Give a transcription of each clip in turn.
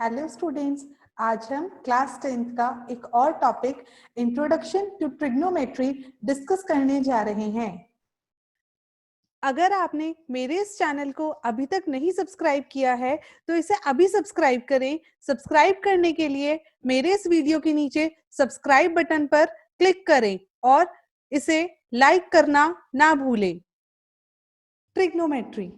Hello students, आज हम class 10th का एक और topic introduction to trigonometry discuss करने जा रहे हैं। अगर आपने मेरे इस चैनल को अभी तक नहीं सब्सक्राइब किया है तो इसे अभी सब्सक्राइब करें। सब्सक्राइब करने के लिए मेरे इस वीडियो के नीचे सब्सक्राइब बटन पर क्लिक करें और इसे लाइक करना ना भूलें। Trigonometry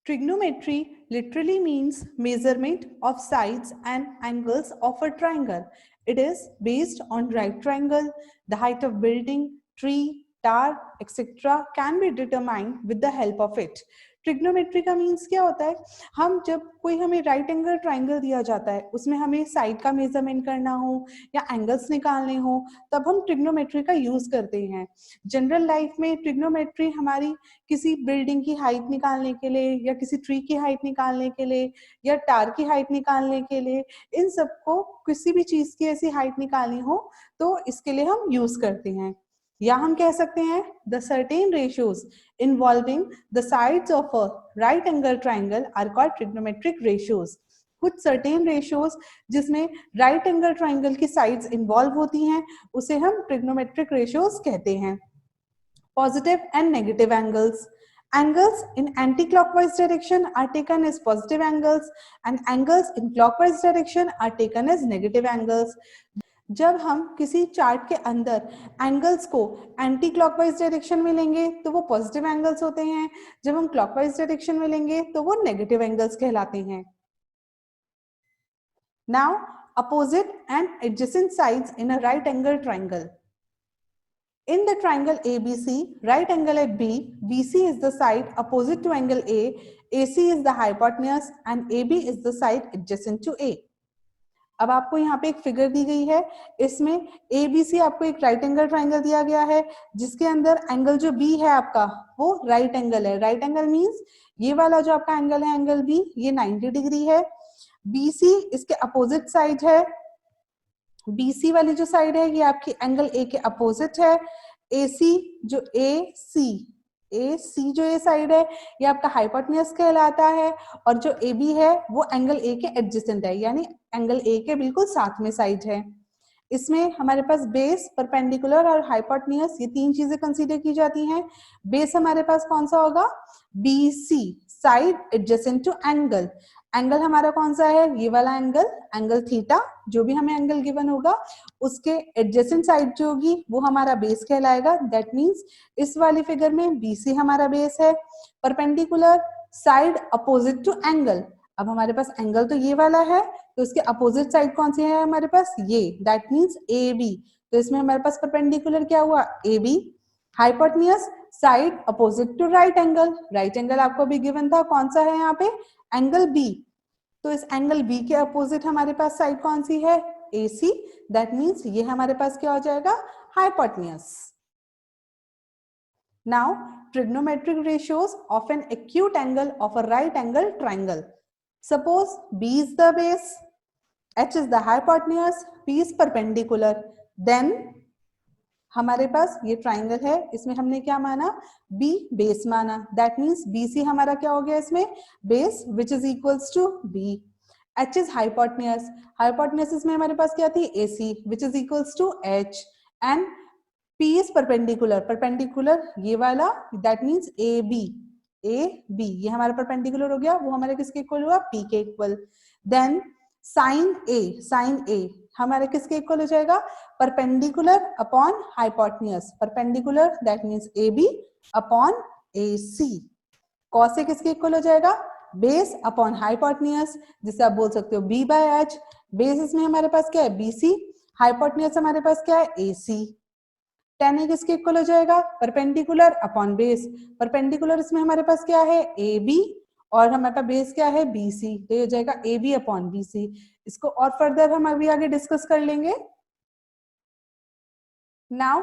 Trigonometry literally means measurement of sides and angles of a triangle. It is based on right triangle. The height of building, tree, tower, etc. can be determined with the help of it. Trigonometry का means क्या होता है? हम जब कोई हमें right angle triangle दिया जाता है, उसमें हमें साइड का मेजरमेंट करना हो या एंगल्स निकालने हो, तब हम ट्रिग्नोमेट्री का यूज करते हैं। जनरल लाइफ में ट्रिग्नोमेट्री हमारी किसी बिल्डिंग की हाइट निकालने के लिए या किसी ट्री की हाइट निकालने के लिए या टार की हाइट निकालने के लिए, इन सबको किसी भी चीज की ऐसी हाइट निकालनी हो तो इसके लिए हम यूज करते हैं। या हम कह सकते हैं the certain ratios involving the sides of a right angle triangle are called trigonometric ratios. कुछ सर्टेन रेशियोज जिसमें राइट एंगल ट्राइंगल की साइड्स इन्वॉल्व होती हैं उसे हम ट्रिग्नोमेट्रिक रेशियोज कहते हैं। Positive and negative angles. Angles in anti-clockwise direction are taken as positive angles and angles in clockwise direction are taken as negative angles. जब हम किसी चार्ट के अंदर एंगल्स को एंटी क्लॉकवाइज डायरेक्शन में लेंगे तो वो पॉजिटिव एंगल्स होते हैं, जब हम क्लॉकवाइज डायरेक्शन में लेंगे तो वो नेगेटिव एंगल्स कहलाते हैं। Now opposite and adjacent sides in a right angle triangle. In the triangle ABC, right angle at B, BC is the side opposite to angle A, AC is the hypotenuse and AB is the side adjacent to A. अब आपको यहाँ पे एक figure दी गई है, इसमें ABC आपको एक राइट एंगल ट्राइंगल दिया गया है जिसके अंदर एंगल जो B है आपका वो राइट एंगल है। राइट एंगल मीन्स ये वाला जो आपका एंगल है एंगल B, ये 90 डिग्री है। BC इसके अपोजिट साइड है। BC वाली जो साइड है ये आपकी एंगल A के अपोजिट है। AC जो AC जो ये साइड है ये आपका हाइपोटेन्यूज कहलाता है और जो AB है वो एंगल A के एडजेसेंट है, यानी एंगल A के बिल्कुल साथ में साइड है। इसमें हमारे पास बेस, परपेंडिकुलर और हाइपोटेन्यूज ये तीन चीजें कंसीडर की जाती हैं। बेस हमारे पास कौन सा होगा? BC, side adjacent to angle. Angle हमारा कौन सा है? ये वाला एंगल, एंगल थीटा। जो भी हमें एंगल गिवन होगा उसके एडजेसेंट साइड जो होगी वो हमारा बेस कहलाएगा। दैट मींस इस वाली फिगर में BC हमारा बेस है। Perpendicular, side opposite to angle. अब हमारे पास एंगल तो ये वाला है तो इसके अपोजिट साइड कौन सी है हमारे पास? ये, दैट मींस AB। तो इसमें हमारे पास परपेंडिकुलर क्या हुआ? AB। Hypotenuse, side opposite to right angle. Right angle आपको भी गिवन था, कौन सा है यहाँ पे? Angle B। तो इस एंगल B के अपोजिट हमारे पास साइड कौन सी है? AC। दैट मींस ये हमारे पास क्या हो जाएगा? Hypotenuse. Now trigonometric ratios of an acute angle of a right angle triangle. Suppose B is the base, H is the hypotenuse, P is perpendicular. Then हमारे पास ये ट्राइंगल है, इसमें हमने क्या माना? B बेस माना। दैट मीन्स BC हमारा क्या हो गया इसमें? Base, which is equals to B। H is hypotenuse, hypotenuse इसमें हमारे पास क्या थी? AC, which is equals to H। And P is perpendicular, perpendicular ये वाला, दैट मीन्स AB ये हमारा परपेंडिकुलर हो गया, वो हमारे किसके इक्वल हुआ? P के इक्वल। देन साइन A हमारे किसके इक्वल हो जाएगा? Perpendicular upon hypotenuse. Perpendicular that means AB upon AC। Cos A किसके इक्वल हो जाएगा? बेस अपॉन हाइपोटेन्यूज, जिसे आप बोल सकते हो B बाय H। बेस इसमें हमारे पास क्या है? BC। हाइपोटेन्यूज हमारे पास क्या है? AC। tan A किसके इक्वल हो जाएगा? Perpendicular upon base. परपेंडिकुलर इसमें हमारे पास क्या है? AB और हमारे पास बेस क्या है? BC। तो ये हो जाएगा AB अपॉन BC। इसको और फर्दर हम अभी आगे डिस्कस कर लेंगे। नाउ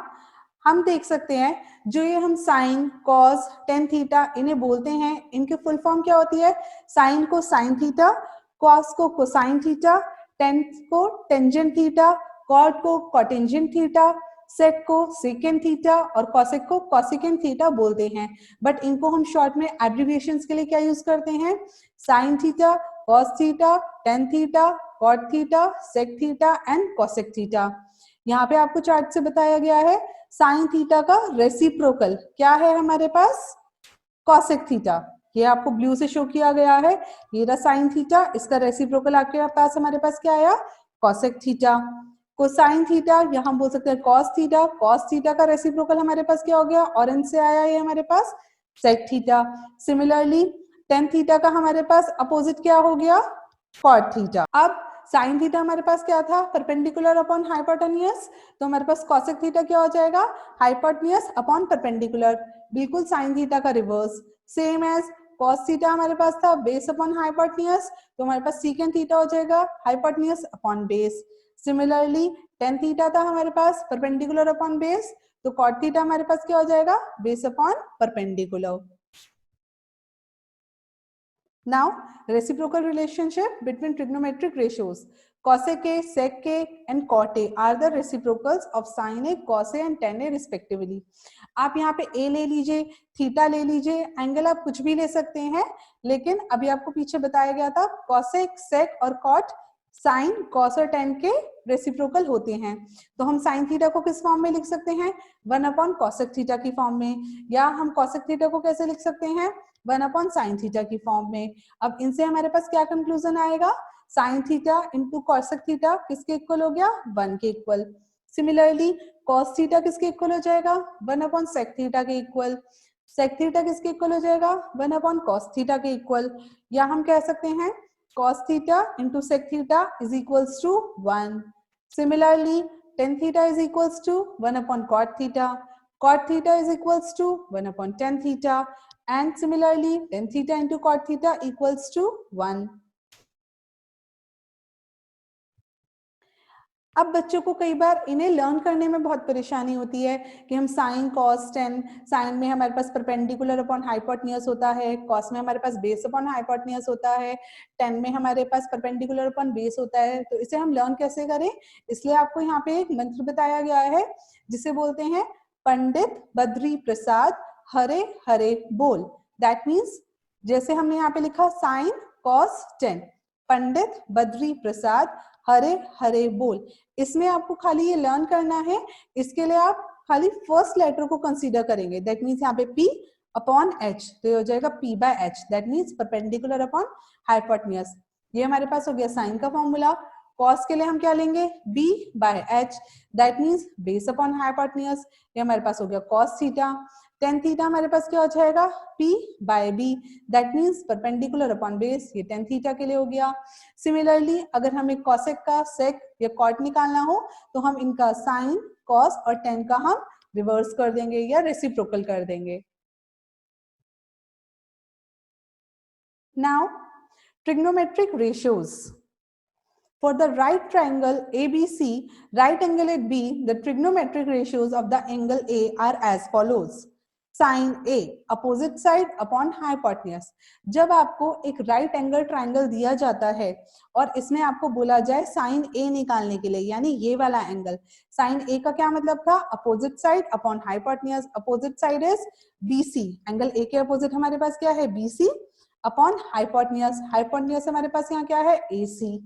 हम देख सकते हैं जो ये हम साइन, कॉस, टेन थीटा इन्हें बोलते हैं, इनके फुल फॉर्म क्या होती है? साइन को साइन थीटा, कॉस को कोसाइन थीटा, टेन को टेंजेंट थीटा, कॉट को कॉटेंजेंट थीटा, सेक को सेकेंड थीटा और कॉसेक को कॉसिकेंट थीटा बोलते हैं। बट इनको हम शॉर्ट में एब्रिविएशंस के लिए क्या यूज करते हैं? Sine theta, cos theta, tan theta, cot theta, sec theta and cosec theta. यहाँ पे आपको चार्ट से बताया गया है sin थीटा का रेसिप्रोकल क्या है हमारे पास, cosec थीटा। ये आपको ब्लू से शो किया गया है, ये रहा sin थीटा, इसका रेसिप्रोकल आपके पास हमारे पास क्या आया, cosec थीटा। कोसाइन थीटा यहाँ बोल सकते हैं cos थीटा, cos थीटा का रेसिप्रोकल हमारे पास क्या हो गया, ऑरेंज से आया ये हमारे पास sec theta. Similarly tan theta का हमारे पास अपोजिट क्या हो गया, cot थीटा। अब sin थीटा हमारे पास क्या था, परपेंडिकुलर अपॉन हाइपोटेन्यूज, तो हमारे पास cosec थीटा क्या हो जाएगा, हाइपोटेन्यूज अपॉन परपेंडिकुलर, बिल्कुल sin थीटा का reverse. Same as cos theta हमारे पास था बेस अपॉन हाइपोटेन्यूज, तो हमारे पास secant थीटा हो जाएगा hypotenuse upon base. Similarly tan theta था हमारे पास परपेंडिकुलर अपॉन बेस, तो cot थीटा हमारे पास क्या हो जाएगा, base upon perpendicular. Now, reciprocal relationship between trigonometric ratios. Cosec A, sec A and cot A are the reciprocals of sin A, cos A and tan A respectively. आप यहाँ पे A ले लीजिए, थीटा ले लीजिए, एंगल आप कुछ भी ले सकते हैं, लेकिन अभी आपको पीछे बताया गया था cosec, sec और cot साइन, कॉस और टेन के रेसिप्रोकल होते हैं। तो हम साइन थीटा को किस फॉर्म में लिख सकते हैं, 1 अपॉन कॉसेक थीटा की फॉर्म में, या हम कॉसेक थीटा को कैसे लिख सकते हैं, 1 अपॉन साइन थीटा की फॉर्म में। अब इनसे हमारे पास क्या कंक्लूजन आएगा, sign theta into cosec theta किसके इक्वल हो गया, 1 के इक्वल। सिमिलरली कॉस थीटा किसके इक्वल हो जाएगा, 1 अपॉन सेक थीटा के इक्वल। सेक थीटा किसके इक्वल हो जाएगा, 1 अपॉन कॉस थीटा के इक्वल। या हम कह सकते हैं cos theta into sec theta is equals to 1. Similarly, tan theta is equals to 1 upon cot theta. Cot theta is equals to 1 upon tan theta. And similarly, tan theta into cot theta equals to 1. अब बच्चों को कई बार इन्हें learn करने में बहुत परेशानी होती है कि हम साइन कॉस टेन, साइन में हमारे पास परपेंडिकुलर अपॉन हाइपोटेन्यूज होता है, कॉस में हमारे पास बेस अपॉन हाइपोटेन्यूज होता है, टेन में हमारे पास परपेंडिकुलर अपॉन बेस होता है। तो इसे हम लर्न कैसे करें, इसलिए आपको यहाँ पे एक मंत्र बताया गया है जिसे बोलते हैं पंडित बद्री प्रसाद हरे हरे बोल। दैट मीन्स जैसे हमने यहाँ पे लिखा sign cos ten, Pandit Badri Prasad Hare Hare बोल, इसमें आपको खाली ये लर्न करना है। इसके लिए आप खाली फर्स्ट लेटर को कंसीडर करेंगे, दैट मीन्स यहाँ पे P अपॉन H, तो ये हो जाएगा P by H, that means perpendicular upon hypotenuse. ये हमारे पास हो गया साइन का फॉर्मूला। कॉस के लिए हम क्या लेंगे, B by H, that means base upon hypotenuse. ये हमारे पास हो गया कॉस थीटा। टेन थीटा हमारे पास क्या हो जाएगा, P by B, that means perpendicular upon base, ये टेन थीटा के लिए हो गया। सिमिलरली अगर हमें कॉसेक का सेक या कॉट निकालना हो तो हम इनका साइन कॉस और टेन का हम रिवर्स कर देंगे या रेसिप्रोकल कर देंगे। Now trigonometric ratios. For the right triangle ABC, right angle at B, the trigonometric ratios of the angle A are as follows. Sin A, opposite side upon hypotenuse. जब आपको एक right angle triangle दिया जाता है और इसमें आपको बोला जाए sin A निकालने के लिए, यानी ये वाला एंगल, sin A का क्या मतलब था, opposite side upon hypotenuse. Opposite side is BC. Angle A के अपोजिट हमारे पास क्या है, BC upon hypotenuse. Hypotenuse हमारे पास यहाँ क्या है, AC.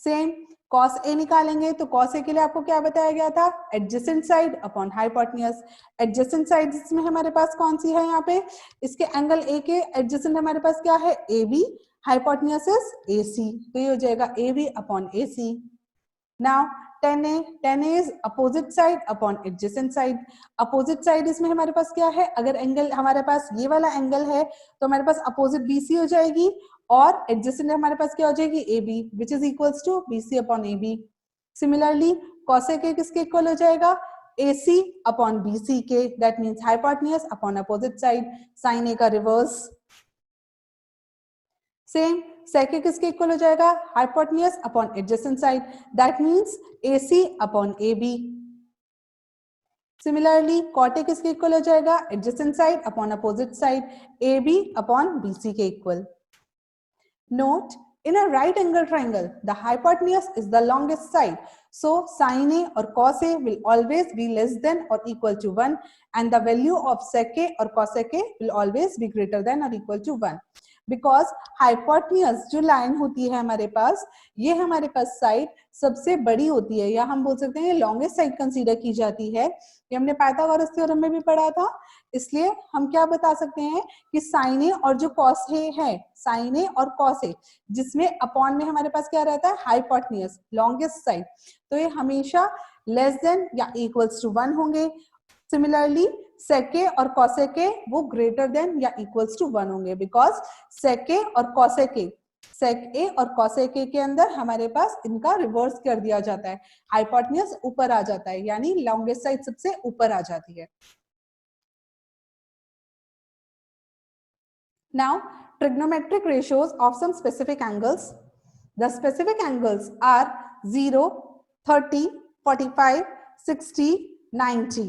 सेम cos A निकालेंगे तो cos A के लिए आपको क्या बताया गया था, adjacent side upon hypotenuse. Adjacent side इसमें हमारे पास कौन सी है, यहाँ पे इसके एंगल A के एडजेसेंट हमारे पास क्या है, AB, हाइपोटेन्यूज इज AC, तो ये हो जाएगा AB upon AC। Now tan A is opposite side upon adjacent side. Opposite side इसमें हमारे पास क्या है, अगर एंगल हमारे पास ये वाला एंगल है तो हमारे पास अपोजिट BC हो जाएगी और एडजेसेंट हमारे पास क्या हो जाएगी, AB, which is equals to BC upon AB। Similarly cosec A किसके इक्वल हो जाएगा, AC अपॉन BC के, that means hypotenuse upon opposite side, sin A का रिवर्स। सेम sec A किसके इक्वल हो जाएगा, hypotenuse upon adjacent side, that means AC upon AB। Similarly cot A किसके equal हो जाएगा, adjacent side upon opposite side, AB upon BC के equal. Note, in a right angle triangle, the hypotenuse is the longest side. So sin A or cos A will always be less than or equal to 1 and the value of sec A or cosec A will always be greater than or equal to 1. Because hypotenuse जो line होती है हमारे पास, ये हमारे पास side सबसे बड़ी होती है, या हम बोल सकते हैं लॉन्गेस्ट साइड कंसीडर की जाती है। ये हमने पाइथागोरस थ्योरम में भी पढ़ा था। इसलिए हम क्या बता सकते हैं कि साइन ए और जो कॉस ए है, साइन ए और कॉस ए, जिसमें अपॉन में हमारे पास क्या रहता है, हाइपोटेन्यूज लॉन्गेस्ट साइड, तो ये हमेशा लेस देन या इक्वल्स टू 1 होंगे। सिमिलरली sec A और cosec A वो ग्रेटर देन या इक्वल्स टू 1 होंगे, बिकॉज sec A और cosec A, sec A और cosec A के अंदर हमारे पास इनका रिवर्स कर दिया जाता है, हाइपोटेन्यूज ऊपर आ जाता है, यानी लॉन्गेस्ट साइड सबसे ऊपर आ जाती है। Now trigonometric ratios of some specific angles. The specific angles are 0, 30, 45, 60, 90.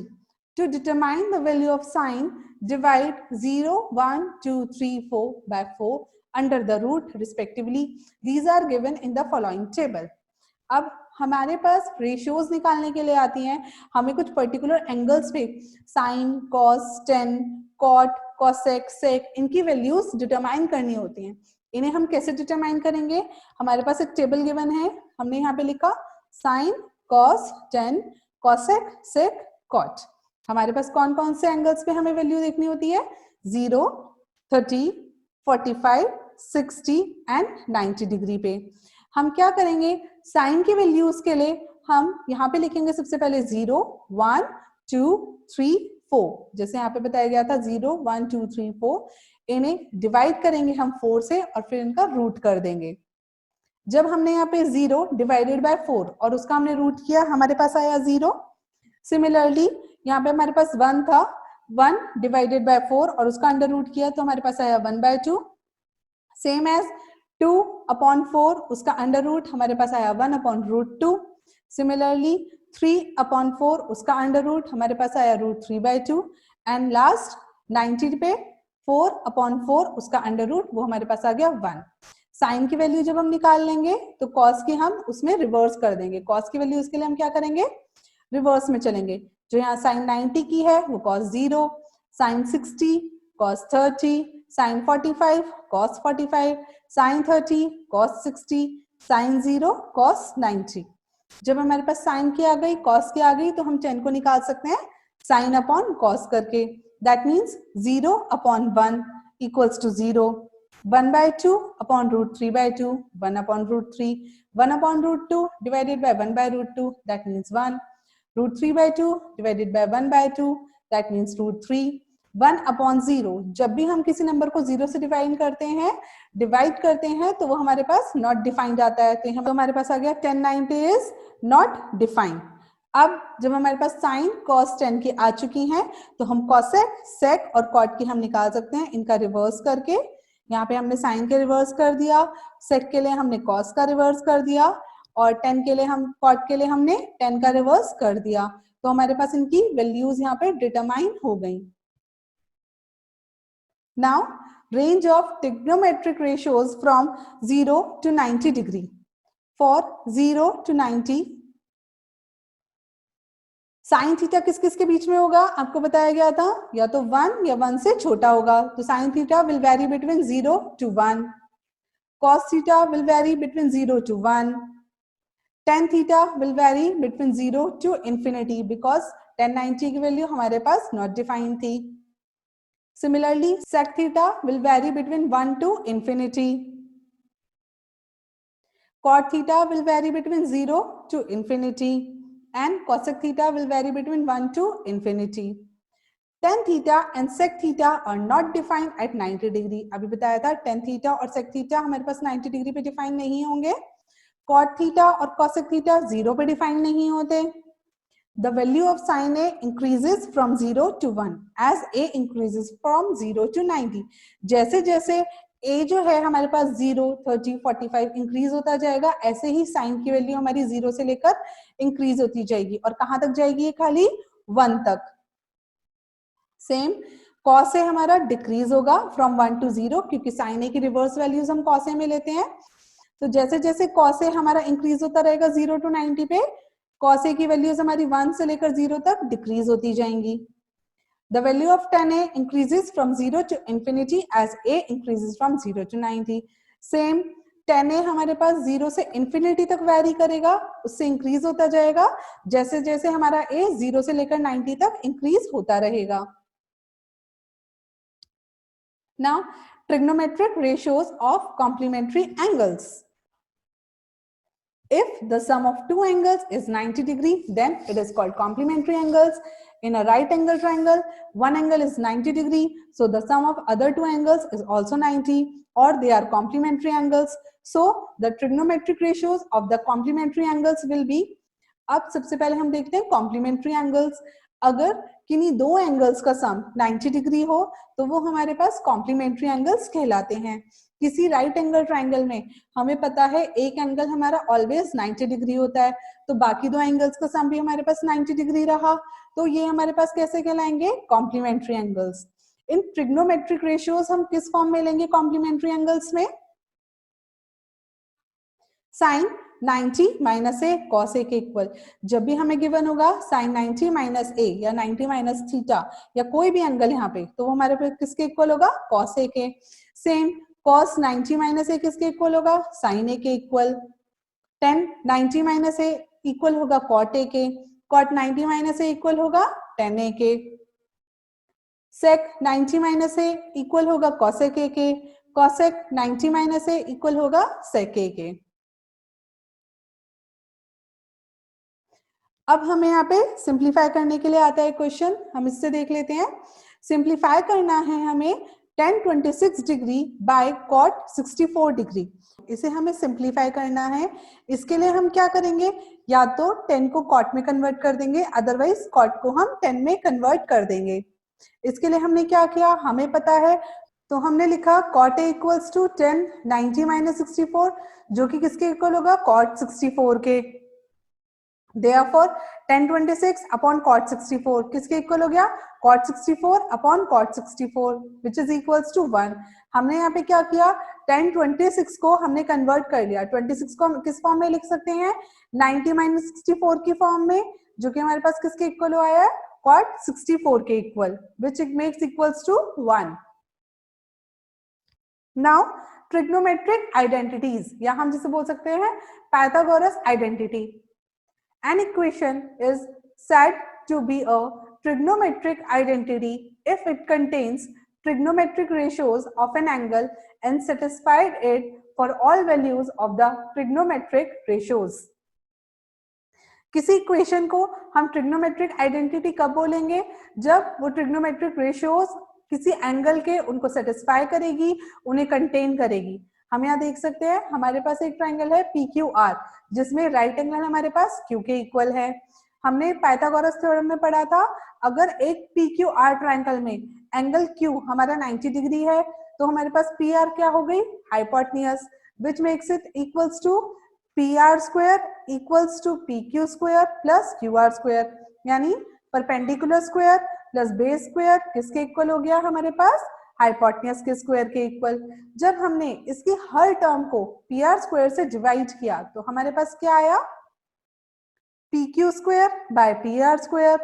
To determine the value of sine, divide 0, 1, 2, 3, 4 by 4 under the root respectively. These are given in the following table. अब हमारे पास ratios निकालने के लिए आती हैं, हमें कुछ particular angles पे sine, cos, tan, cot, cosec, sec, इनकी वैल्यूज डिटरमाइन करनी होती हैं। इन्हें हम कैसे डिटरमाइन करेंगे, हमारे पास एक टेबल गिवन है, हमने यहाँ पे लिखा साइन, कॉस, टेन, कॉसेक, सेक, कॉट। हमारे पास कौन कौन से एंगल्स पे हमें वैल्यू देखनी होती है, 0, 30, 45, 60 एंड 90 डिग्री पे। हम क्या करेंगे, साइन की वैल्यूज के लिए हम यहाँ पे लिखेंगे सबसे पहले 0, 1, 2, 3, 4, जैसे यहाँ पे बताया गया था 0, 1, 2, 3, 4। इन्हें डिवाइड करेंगे हम 4 से और फिर इनका रूट कर देंगे। जब हमने यहाँ पे 0 डिवाइडेड बाय 4 और उसका हमने रूट किया, हमारे पास आया 0। सिमिलरली यहाँ पे हमारे पास 1 था, 1 डिवाइडेड बाय 4 और उसका अंडर रूट किया तो हमारे पास आया 1/2। सेम एज 2/4, उसका अंडर रूट हमारे पास आया 1/√2। सिमिलरली 3/4, उसका अंडर रूट हमारे पास आया √3/2। एंड लास्ट 90 पे 4/4, उसका अंडर रूट वो हमारे पास आ गया 1। साइन की वैल्यू जब हम निकाल लेंगे तो कॉस की हम उसमें रिवर्स कर देंगे। कॉस की वैल्यू उसके लिए हम क्या करेंगे, रिवर्स में चलेंगे। जो यहाँ साइन 90 की है वो cos 0, sine 60 cos 30, sine 45 cos 45, sine 30 cos 60, sine 0 cos 90। जब हमारे पास साइन की आ गई, कॉस की आ गई, तो हम 10 को निकाल सकते हैं साइन अपॉन कॉस करके। That means 0/1 equals to 0, 1/2 upon √3/2, 1/√3, 1/√2 divided by 1/√2, that means 1, √3/2 divided by 1/2, that means √3, 1/0। जब भी हम किसी नंबर को 0 से डिवाइड करते हैं तो वो हमारे पास नॉट डिफाइंड आता है। तो यहाँ हमारे पास आ गया 1090 इज नॉट डिफाइंड। अब जब हमारे पास साइन कॉस 10 की आ चुकी हैं तो हम कॉसेक, सेक और कॉट की हम निकाल सकते हैं इनका रिवर्स करके। यहाँ पे हमने साइन के रिवर्स कर दिया, सेक के लिए हमने कॉस का रिवर्स कर दिया और 10 के लिए हम कॉट के लिए हमने 10 का रिवर्स कर दिया। तो हमारे पास इनकी वैल्यूज यहाँ पे डिटरमाइन हो गई। Now range of trigonometric ratios from 0 to 90 degree. For 0 to 90, sine theta किस किस के बीच में होगा, आपको बताया गया था, या तो 1 या 1 से छोटा होगा। तो sine theta will very between 0 to 1, cos theta will very between 0 to 1, tan theta will very between 0 to infinity, because 1090 की वैल्यू हमारे पास नॉट डिफाइंड थी। Similarly, sec theta will vary between 1 to infinity. Cot theta will vary between 0 to infinity. And cosec theta will vary between 1 to infinity. Tan theta and sec theta are not defined at 90 degree. अभी बताया था tan theta और sec theta हमारे पास 90 degree पे define नहीं होंगे। Cot theta और cosec theta 0 पे डिफाइन नहीं होते। The value of sin A increases from 0 to 1 as A increases from 0 to 90. जैसे जैसे A जो है हमारे पास 0, 30, 45 इंक्रीज होता जाएगा, ऐसे ही साइन की वैल्यू हमारी 0 से लेकर इंक्रीज होती जाएगी। और कहां तक जाएगी ये, खाली 1 तक। सेम cos A हमारा डिक्रीज होगा फ्रॉम 1 to 0, क्योंकि साइन A की रिवर्स वैल्यूज हम cos A में लेते हैं। तो जैसे जैसे cos A हमारा इंक्रीज होता रहेगा 0 to 90 पे, cos A की वैल्यूज हमारी 1 से लेकर 0 तक डिक्रीज होती जाएंगी। The value of tan A increases from 0 to infinity as A increases from 0 to 90. Same tan A हमारे पास 0 से infinity तक वैरी करेगा, उससे इंक्रीज होता जाएगा जैसे जैसे हमारा A 0 से लेकर 90 तक इंक्रीज होता रहेगा. Now trigonometric ratios of complementary angles. If the sum of two angles is 90 degree, then it is called complementary angles. In a right angle triangle, one angle is 90 degree, so the sum of other two angles is also 90, or they are complementary angles. So the trigonometric ratios of the complementary angles will be. अब सबसे पहले हम देखते हैं complementary angles. अगर किन्हीं दो angles का सम 90 डिग्री हो तो वो हमारे पास कॉम्प्लीमेंट्री एंगल्स कहलाते हैं. किसी राइट एंगल ट्राइंगल में हमें पता है एक एंगल हमारा ऑलवेज 90 डिग्री होता है, तो बाकी दो एंगल्स का सम भी हमारे पास 90 डिग्री रहा, तो ये हमारे पास कैसे कहलाएंगे? Complementary angles. इन ट्रिग्नोमेट्रिक रेशियोज हम किस फॉर्म में लेंगे कॉम्प्लीमेंट्री एंगल्स में? Sine 90 minus A cos A के इक्वल. जब भी हमें गिवन होगा साइन 90 माइनस ए या 90 माइनस थीटा या कोई भी एंगल यहाँ पे, तो वो हमारे पे किसके इक्वल होगा? कॉस ए के. सेम cos 90 माइनस ए किसके इक्वल होगा? sin a के इक्वल. tan 90 माइनस ए इक्वल होगा cot a के. cot 90 माइनस ए इक्वल होगा tan a के. sec 90 माइनस ए इक्वल होगा cosec a के. cosec 90 माइनस ए इक्वल होगा sec a के. अब हमें यहाँ पे सिंप्लीफाई करने के लिए आता है क्वेश्चन, हम इससे देख लेते हैं. सिंप्लीफाई करना है हमें tan 26 degree by cot 64 degree. इसे हमें सिंप्लीफाई करना है. इसके लिए हम क्या करेंगे? या तो 10 को cot में कन्वर्ट कर देंगे, अदरवाइज cot को हम 10 में कन्वर्ट कर देंगे. इसके लिए हमने क्या किया, हमें पता है, तो हमने लिखा cot a equals to 10 90 minus 64, जो कि किसके इक्वल होगा? cot 64 के. Therefore, tan 26 upon cot 64 किसके इक्वल हो गया? cot 64 upon cot 64 which is equals to 1. हमने यहाँ पे क्या किया? tan 26 को हमने कन्वर्ट कर लिया. 26 को हम किस फॉर्म में लिख सकते हैं? 90 माइनस 64 की फॉर्म में, जो कि हमारे पास किसके इक्वल हुआ है? cot 64 के equal, which it makes equals to 1. Now trigonometric identities, या हम जिसे बोल सकते हैं Pythagoras identity. An equation is said to be a trigonometric identity if it contains trigonometric ratios of an angle and satisfied it for all values of the trigonometric ratios. किसी equation को हम trigonometric identity कब बोलेंगे? जब वो trigonometric ratios किसी angle के उनको सेटिस्फाई करेगी, उन्हें कंटेन करेगी. हम यहाँ देख सकते हैं हमारे पास एक ट्राइंगल है PQR, जिसमें राइट एंगल हमारे पास Q के इक्वल है. हमने पाइथागोरस थ्योरम में पढ़ा था, अगर एक PQR ट्राइंगल में एंगल Q हमारा 90 डिग्री है तो हमारे पास PR क्या हो गई? Hypotenuse, which makes it equals to PR square equals to PQ square plus QR square, यानी perpendicular square plus base square किसके इक्वल हो गया? हमारे पास हाइपोटेन्यूज के स्क्वायर के इक्वल. जब हमने इसकी हर टर्म को PR स्क्वायर से डिवाइड किया तो हमारे पास क्या आया? PQ square by PR square,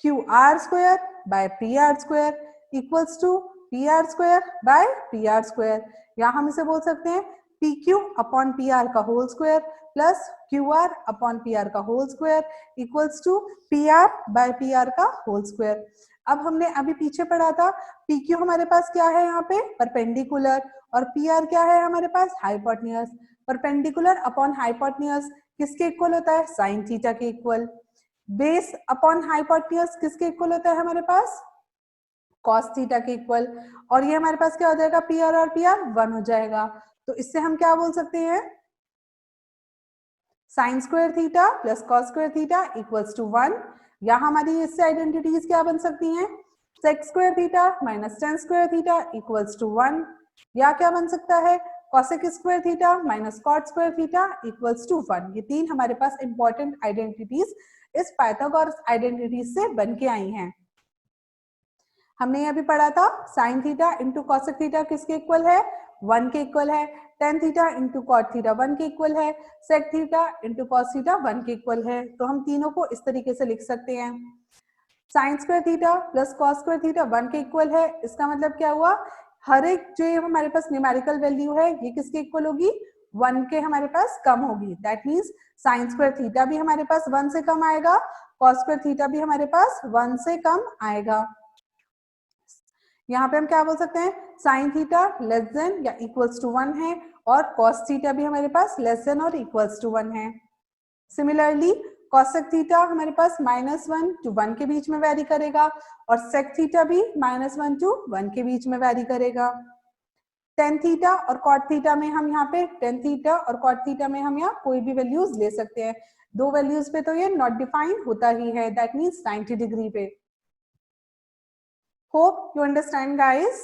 QR square by PR square equals to PR square by PR square. या हम इसे बोल सकते हैं PQ अपॉन PR का whole square plus QR upon PR का whole square equals to PR by PR का whole square. अब हमने अभी पीछे पढ़ा था PQ हमारे पास क्या है यहाँ पे? परपेंडिकुलर, और PR क्या है हमारे पास? हाइपोटेन्यूज. परपेंडिकुलर अपॉन हाइपोटेन्यूज किसके इक्वल होता है? साइन थीटा के इक्वल. बेस अपॉन हाइपोटेन्यूज किसके इक्वल होता है हमारे पास? कॉस थीटा के इक्वल. और ये हमारे पास क्या हो जाएगा? PR और PR 1 हो जाएगा. तो इससे हम क्या बोल सकते हैं? Sine square theta plus cos square theta equals to 1. या हमारी इससे आइडेंटिटीज क्या बन सकती हैं? Sec square theta minus tan square theta equals to 1. या क्या बन सकता है? Cosec square theta minus cot square theta equals to 1. ये तीन हमारे पास इंपॉर्टेंट आइडेंटिटीज इस पाइथागोरस आइडेंटिटीज से बन के आई हैं. हमने यहाँ भी पढ़ा था sine theta into cosec theta किसके इक्वल है? 1 के इक्वल है. Tan theta into cot theta 1 के इक्वल है. Sec theta into cos theta 1 के इक्वल है. तो हम तीनों को इस तरीके से लिख सकते हैं. Sine square theta plus cos square theta 1 के इक्वल है। इसका मतलब क्या हुआ, हर एक जो हमारे पास न्यूमेरिकल वैल्यू है ये किसके इक्वल होगी, 1 के हमारे पास कम होगी। That means sign square theta भी हमारे पास 1 से कम आएगा, कॉस स्क्वायर थीटा भी हमारे पास 1 से कम आएगा। यहाँ पे हम क्या बोल सकते हैं, साइन थीटा लेस देन या इक्वल्स टू 1 है और कॉस थीटा भी हमारे पास लेस देन और इक्वल्स टू 1 है। सिमिलरली कॉसेक थीटा हमारे पास -1 to 1 के बीच में वेरी करेगा और सेक थीटा भी -1 to 1 के बीच में वेरी करेगा। टेन थीटा और कॉट थीटा में हम यहाँ पे टेन थीटा और कॉट थीटा में हम यहाँ कोई भी वैल्यूज ले सकते हैं। दो वैल्यूज पे तो ये नॉट डिफाइंड होता ही है, दैट मीन्स 90 डिग्री पे। Hope you understand guys.